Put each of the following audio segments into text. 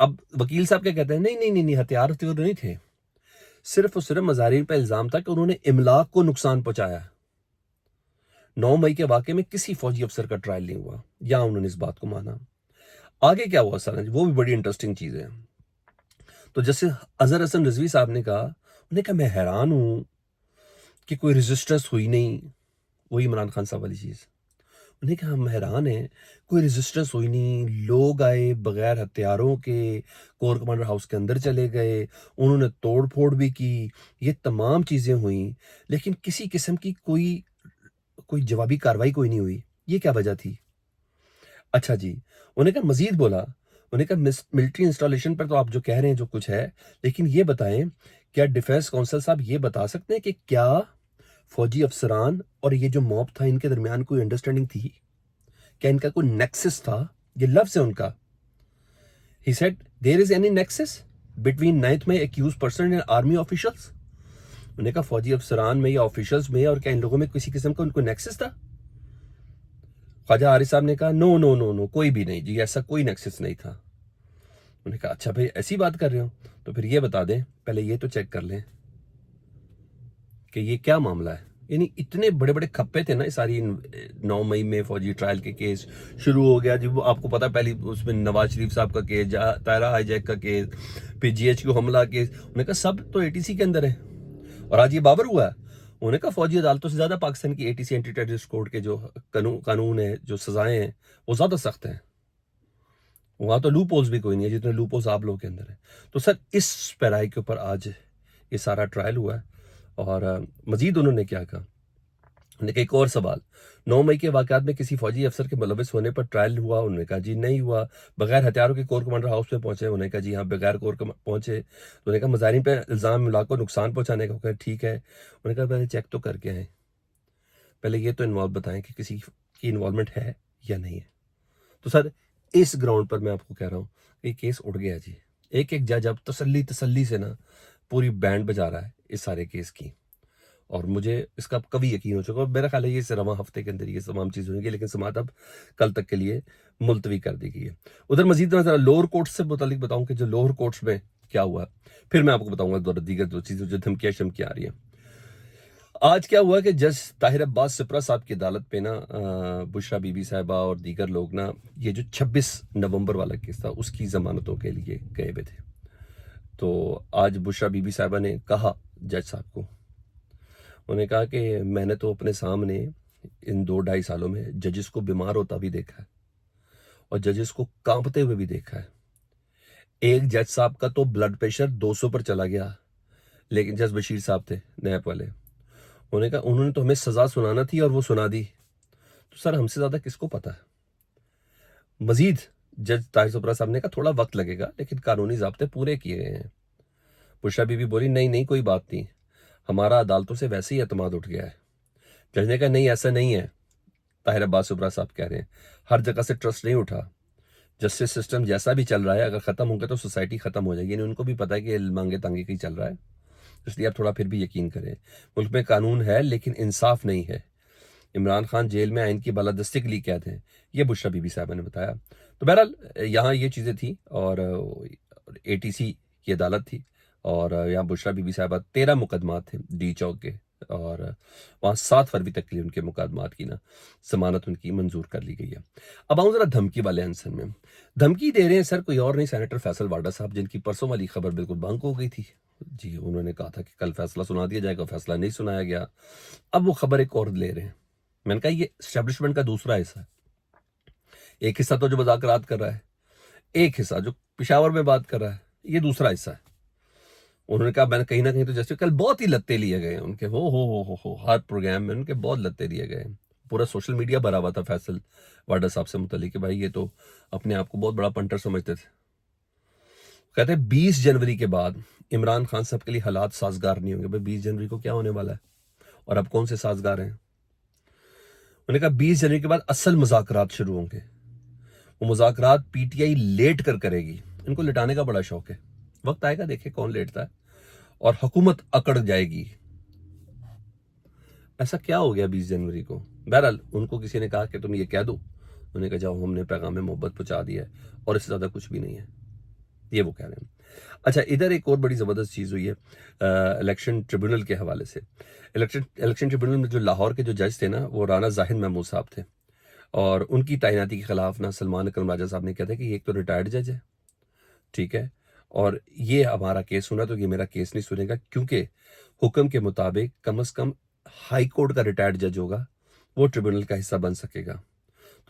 اب وکیل صاحب کیا کہتے ہیں، نہیں نہیں نہیں نہیں، ہتھیار نہیں تھے، صرف اور صرف مظاہرین پہ الزام تھا کہ انہوں نے املاک کو نقصان پہنچایا۔ 9 مئی کے واقعے میں کسی فوجی افسر کا ٹرائل نہیں ہوا، یا انہوں نے اس بات کو مانا۔ آگے کیا ہوا سر، وہ بھی بڑی انٹرسٹنگ چیز ہے۔ تو جیسے اظہر حسن رضوی صاحب نے کہا، انہوں نے کہا میں حیران ہوں کہ کوئی ریزسٹنس ہوئی نہیں، وہی عمران خان صاحب والی چیز، انہوں نے کہا ہم حیران ہیں کوئی ریزسٹنس ہوئی نہیں، لوگ آئے بغیر ہتھیاروں کے، کور کمانڈر ہاؤس کے اندر چلے گئے، انہوں نے توڑ پھوڑ بھی کی، یہ تمام چیزیں ہوئیں، لیکن کسی قسم کی کوئی جوابی کاروائی کوئی نہیں ہوئی، یہ کیا وجہ تھی؟ اچھا جی، انہوں نے کہا مزید بولا، انہوں نے کہا ملٹری انسٹالیشن پر تو آپ جو کہہ رہے ہیں جو کچھ ہے، لیکن یہ بتائیں کیا ڈیفینس کونسل صاحب یہ بتا سکتے ہیں کہ کیا فوجی افسران اور یہ جو موب تھا ان کے درمیان کوئی انڈرسٹینڈنگ تھی؟ کیا ان کا کوئی نیکسس تھا؟ یہ لفظ ہے ان کا۔ He said there is any nexus between 9th May accused person and army officials؟ انہوں نے کہا فوجی افسران میں یا آفیشلز میں اور کیا ان لوگوں میں کسی قسم کا ان کو نیکسس تھا؟ خواجہ حارث صاحب نے کہا نو نو نو نو، کوئی بھی نہیں جی، ایسا کوئی نیکسس نہیں تھا۔ انہوں نے کہا اچھا بھائی ایسی بات کر رہے ہو تو پھر یہ بتا دیں، پہلے یہ تو چیک کر لیں کہ یہ کیا معاملہ ہے۔ یعنی اتنے بڑے بڑے کھپے تھے نا، ساری 9 مئی میں فوجی ٹرائل کے کیس شروع ہو گیا جی، وہ آپ کو پتا پہلی اس میں نواز شریف صاحب کا کیس، طائرہ ہائی جیک کا کیس، پھر جی ایچ کیو حملہ کیس، انہوں نے کہا سب تو اے ٹی سی کے اندر ہے، اور آج یہ بابر ہوا ہے۔ انہوں نے کہا فوجی عدالتوں سے زیادہ پاکستان کی A T C anti terrorist code کے جو قانون ہے، جو سزائیں ہیں، وہ زیادہ سخت ہیں۔ وہاں تو لوپ ہولز بھی کوئی نہیں ہے جتنے لوپ ہولز آپ لوگوں کے اندر ہیں۔ تو سر اس پیرائی کے اوپر آج یہ سارا ٹرائل ہوا ہے۔ اور مزید انہوں نے کیا کہا، انہوں نے کہا ایک اور سوال، 9 مئی کے واقعات میں کسی فوجی افسر کے ملوث ہونے پر ٹرائل ہوا؟ انہوں نے کہا جی نہیں ہوا۔ بغیر ہتھیاروں کے کور کمانڈر ہاؤس میں پہنچے؟ انہوں نے کہا جی ہاں بغیر پہنچے۔ انہوں نے کہا مظاہرین پہ الزام املاک کو نقصان پہنچانے کا، ٹھیک ہے۔ انہوں نے کہا پہلے چیک تو کر کے آئیں، پہلے یہ تو انوالو بتائیں کہ کسی کی انوالومنٹ ہے یا نہیں ہے۔ تو سر اس گراؤنڈ پر میں آپ کو کہہ رہا ہوں کہ یہ کیس اڑ گیا جی۔ ایک ایک جج اب تسلی سے نا پوری بینڈ بجا رہا ہے اس سارے کیس کی، اور مجھے اس کا کبھی یقین ہو چکا، اور میرا خیال ہے یہ رواں ہفتے کے اندر یہ تمام چیز ہویں گی، لیکن سماعت اب کل تک کے لیے ملتوی کر دی گئی ہے۔ ادھر مزید میں ذرا لوور کورٹس سے متعلق بتاؤں کہ جو لوور کورٹس میں کیا ہوا، پھر میں آپ کو بتاؤں گا دیگر دو چیزیں جو دھمکیاں شمکیاں آ رہی ہیں۔ آج کیا ہوا کہ جج طاہر عباس سپرا صاحب کی عدالت پہ نا بشرا بی بی صاحبہ اور دیگر لوگ نا یہ جو 26 نومبر والا کیس تھا اس کی ضمانتوں کے لیے گئے ہوئے تھے۔ تو آج بشرا بی بی صاحبہ نے کہا جج صاحب کو، انہوں نے کہا کہ میں نے تو اپنے سامنے ان 2-2.5 سالوں میں ججز کو بیمار ہوتا بھی دیکھا ہے اور ججز کو کانپتے ہوئے بھی دیکھا ہے۔ ایک جج صاحب کا تو بلڈ پریشر 200 پر چلا گیا، لیکن جج بشیر صاحب تھے نیب والے، انہوں نے کہا انہوں نے تو ہمیں سزا سنانا تھی اور وہ سنا دی۔ تو سر ہم سے زیادہ کس کو پتا ہے؟ مزید جج طاہر سپرا صاحب نے کہا تھوڑا وقت لگے گا لیکن قانونی ضابطے پورے کیے گئے ہیں۔ بشرا بی بی بولی نہیں نہیں کوئی بات نہیں، ہمارا عدالتوں سے ویسے ہی اعتماد اٹھ گیا ہے۔ جج نے کہا نہیں ایسا نہیں ہے، طاہر عباس سپرا صاحب کہہ رہے ہیں ہر جگہ سے ٹرسٹ نہیں اٹھا، جسٹس سسٹم جیسا بھی چل رہا ہے اگر ختم ہو گیا تو سوسائٹی ختم ہو جائے گی، یعنی ان کو بھی پتا ہے کہ مانگے تانگے کی چل رہا ہے، اس لیے آپ تھوڑا پھر بھی یقین کریں، ملک میں قانون ہے لیکن انصاف نہیں ہے۔ عمران خان جیل میں آئین کی بالادستی کے لیے قید ہیں، یہ بشرا بی بی صاحبہ نے بتایا۔ تو بہرحال یہاں یہ چیزیں تھیں، اور اے ٹی سی کی عدالت تھی، اور یہاں بشرا بی بی صاحبہ 13 مقدمات تھے ڈی چوک کے، اور وہاں 7 فروری تک کے لیے ان کے مقدمات کی نا ضمانت ان کی منظور کر لی گئی ہے۔ اب آؤں ذرا دھمکی والے آنسر میں۔ دھمکی دے رہے ہیں سر کوئی اور نہیں، سینیٹر فیصل واڈا صاحب، جن کی پرسوں والی خبر بالکل بنک ہو گئی تھی جی، انہوں نے کہا تھا کہ کل فیصلہ سنا دیا جائے گا، فیصلہ نہیں سنایا گیا، اب وہ خبر ایک اور لے رہے ہیں۔ میں نے کہا یہ اسٹیبلشمنٹ کا دوسرا حصہ ہے، ایک حصہ تو جو مذاکرات کر رہا ہے، ایک حصہ جو پشاور میں بات کر رہا ہے، یہ دوسرا حصہ ہے۔ انہوں نے کہا میں نے کہیں نہ کہیں تو جیسے کل بہت ہی لتے لیے گئے ہیں ان کے، ہو ہر پروگرام میں ان کے بہت لتے لیے گئے ہیں، پورا سوشل میڈیا بھرا ہوا تھا فیصل واڈا صاحب سے متعلق کہ بھائی یہ تو اپنے آپ کو بہت بڑا پنٹر سمجھتے تھے۔ کہتے ہیں 20 جنوری کے بعد عمران خان صاحب کے لیے حالات سازگار نہیں ہوں گے۔ بھائی 20 جنوری کو کیا ہونے والا ہے اور اب کون سے سازگار ہیں؟ انہوں نے کہا 20 جنوری کے بعد اصل مذاکرات شروع ہوں گے، وہ مذاکرات پی ٹی آئی لیٹ کر کرے گی، ان کو لٹانے کا بڑا شوق ہے، وقت آئے گا دیکھیں کون لیٹتا ہے اور حکومت اکڑ جائے گی۔ ایسا کیا ہو گیا 20 جنوری کو؟ بہرحال ان کو کسی نے کہا کہ تم یہ کہہ دو، انہوں نے کہا جاؤ ہم نے پیغام محبت پہنچا دیا ہے اور اس سے زیادہ کچھ بھی نہیں ہے۔ یہ وہ کہہ رہے ہیں. اچھا ادھر ایک اور بڑی زبردست چیز ہوئی ہے الیکشن ٹریبونل کے حوالے سے. الیکشن ٹریبونل میں جو لاہور کے جو جج تھے نا وہ رانا زاہد محمود صاحب تھے, اور ان کی تعیناتی کے خلاف نا سلمان اکرم راجہ صاحب نے کہا تھا کہ یہ ایک تو ریٹائرڈ جج ہے, ٹھیک ہے, اور یہ ہمارا کیس سنا تو یہ میرا کیس نہیں سنے گا, کیونکہ حکم کے مطابق کم از کم ہائی کورٹ کا ریٹائرڈ جج ہوگا وہ ٹریبونل کا حصہ بن سکے گا.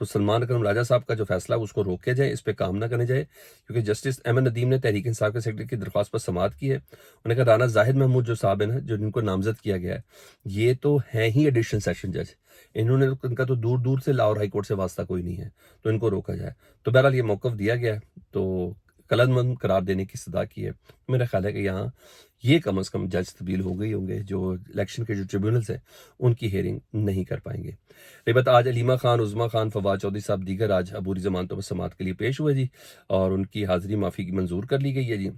تو سلمان اکرم راجہ صاحب کا جو فیصلہ اس کو روکے جائے, اس پہ کام نہ کرنے جائے, کیونکہ جسٹس احمد ندیم نے تحریک انصاف کے سیکرٹری کی درخواست پر سماعت کی ہے. انہوں نے کہا رانا زاہد محمود جو صاحب ہیں نا, جو جن کو نامزد کیا گیا ہے, یہ تو ہیں ہی ایڈیشنل سیشن جج, انہوں نے ان کا تو دور دور سے لاہور ہائی کورٹ سے واسطہ کوئی نہیں ہے, تو ان کو روکا جائے. تو بہرحال یہ موقف دیا گیا ہے, تو قلعت مند قرار دینے کی صدا کی ہے. میرا خیال ہے کہ یہاں یہ کم از کم جج تبدیل ہو گئی ہوں گے جو الیکشن کے جو ٹریبیونلز ہیں ان کی ہیئرنگ نہیں کر پائیں گے. البتہ آج علیمہ خان, عظمیٰ خان, فواد چودھری صاحب دیگر آج عبوری ضمانتوں پر سماعت کے لیے پیش ہوئے جی, اور ان کی حاضری معافی کی منظور کر لی گئی ہے جی.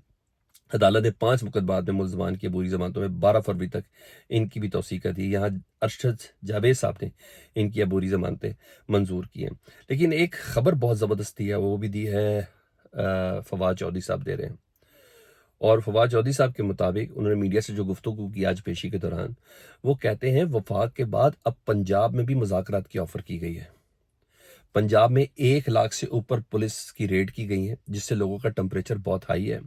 عدالت نے 5 مقدمات میں ملزمان کی عبوری ضمانتوں میں 12 فروری تک ان کی بھی توثیق کر دی. یہاں ارشد جاوید صاحب نے ان کی عبوری ضمانتیں منظور کی ہیں. لیکن ایک خبر بہت زبردست دی ہے, وہ بھی دی ہے فواد چودھری صاحب دے رہے ہیں, اور فواد چودھری صاحب کے مطابق انہوں نے میڈیا سے جو گفتگو کی آج پیشی کے دوران, وہ کہتے ہیں وفاق کے بعد اب پنجاب میں بھی مذاکرات کی آفر کی گئی ہے. پنجاب میں 1 لاکھ سے اوپر پولیس کی ریڈ کی گئی ہیں, جس سے لوگوں کا ٹمپریچر بہت ہائی ہے.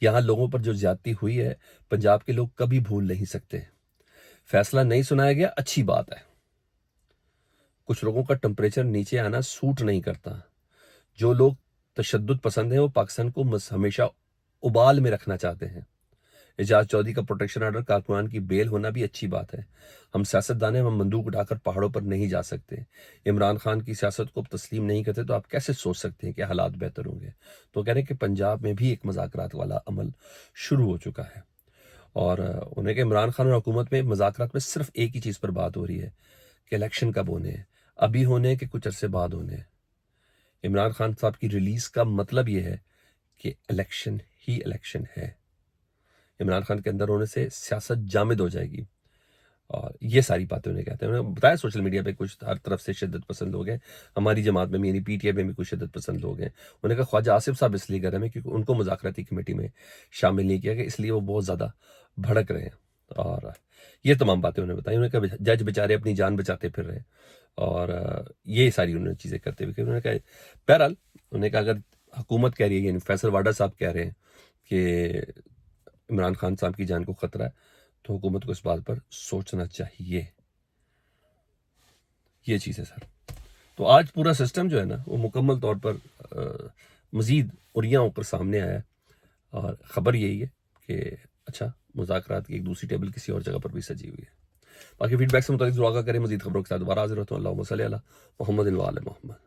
یہاں لوگوں پر جو زیادتی ہوئی ہے پنجاب کے لوگ کبھی بھول نہیں سکتے. فیصلہ نہیں سنایا گیا, اچھی بات ہے. کچھ لوگوں کا ٹمپریچر نیچے آنا سوٹ نہیں کرتا. جو لوگ تشدد پسند ہیں وہ پاکستان کو ہمیشہ ابال میں رکھنا چاہتے ہیں. اعجاز چودھری کا پروٹیکشن آرڈر, کارکنان کی بیل ہونا بھی اچھی بات ہے. ہم سیاستدان ہیں, ہم بندوق اٹھا کر پہاڑوں پر نہیں جا سکتے. عمران خان کی سیاست کو تسلیم نہیں کرتے تو آپ کیسے سوچ سکتے ہیں کہ حالات بہتر ہوں گے. تو کہہ رہے ہیں کہ پنجاب میں بھی ایک مذاکرات والا عمل شروع ہو چکا ہے, اور انہیں کہ عمران خان اور حکومت میں مذاکرات میں صرف ایک ہی چیز پر بات ہو رہی ہے کہ الیکشن کب ہونے ہیں, ابھی ہونے ہیں کہ کچھ عرصے بعد ہونے ہیں. عمران خان صاحب کی ریلیز کا مطلب یہ ہے کہ الیکشن ہی الیکشن ہے. عمران خان کے اندر ہونے سے سیاست جامد ہو جائے گی, اور یہ ساری باتیں انہیں کہتے ہیں. انہوں نے بتایا سوشل میڈیا پہ کچھ ہر طرف سے شدت پسند لوگ ہیں, ہماری جماعت میں یعنی پی ٹی آئی میں بھی کچھ شدت پسند لوگ ہیں. انہوں نے کہا خواجہ آصف صاحب اس لیے کر رہے ہیں کیونکہ ان کو مذاکراتی کمیٹی میں شامل نہیں کیا گیا, اس لیے وہ بہت زیادہ بھڑک رہے ہیں. اور یہ تمام باتیں انہوں نے بتائی. انہوں نے کہا جج بیچارے اپنی جان بچاتے پھر رہے ہیں, اور یہ ساری انہوں نے چیزیں کرتے ہوئے. انہوں نے کہا بہرحال انہوں نے کہا اگر حکومت کہہ رہی ہے, یعنی فیصل واڈا صاحب کہہ رہے ہیں کہ عمران خان صاحب کی جان کو خطرہ ہے, تو حکومت کو اس بات پر سوچنا چاہیے. یہ چیز ہے سر. تو آج پورا سسٹم جو ہے نا وہ مکمل طور پر مزید اریاں اوپر سامنے آیا ہے, اور خبر یہی ہے کہ اچھا مذاکرات کی ایک دوسری ٹیبل کسی اور جگہ پر بھی سجی ہوئی ہے. باقی فیڈ بیک سے متعلق ضرور آگاہ کریں. مزید خبروں کے ساتھ دوبارہ حاضر ہوتا ہوں. اللہم صلی علی محمد و آل محمد.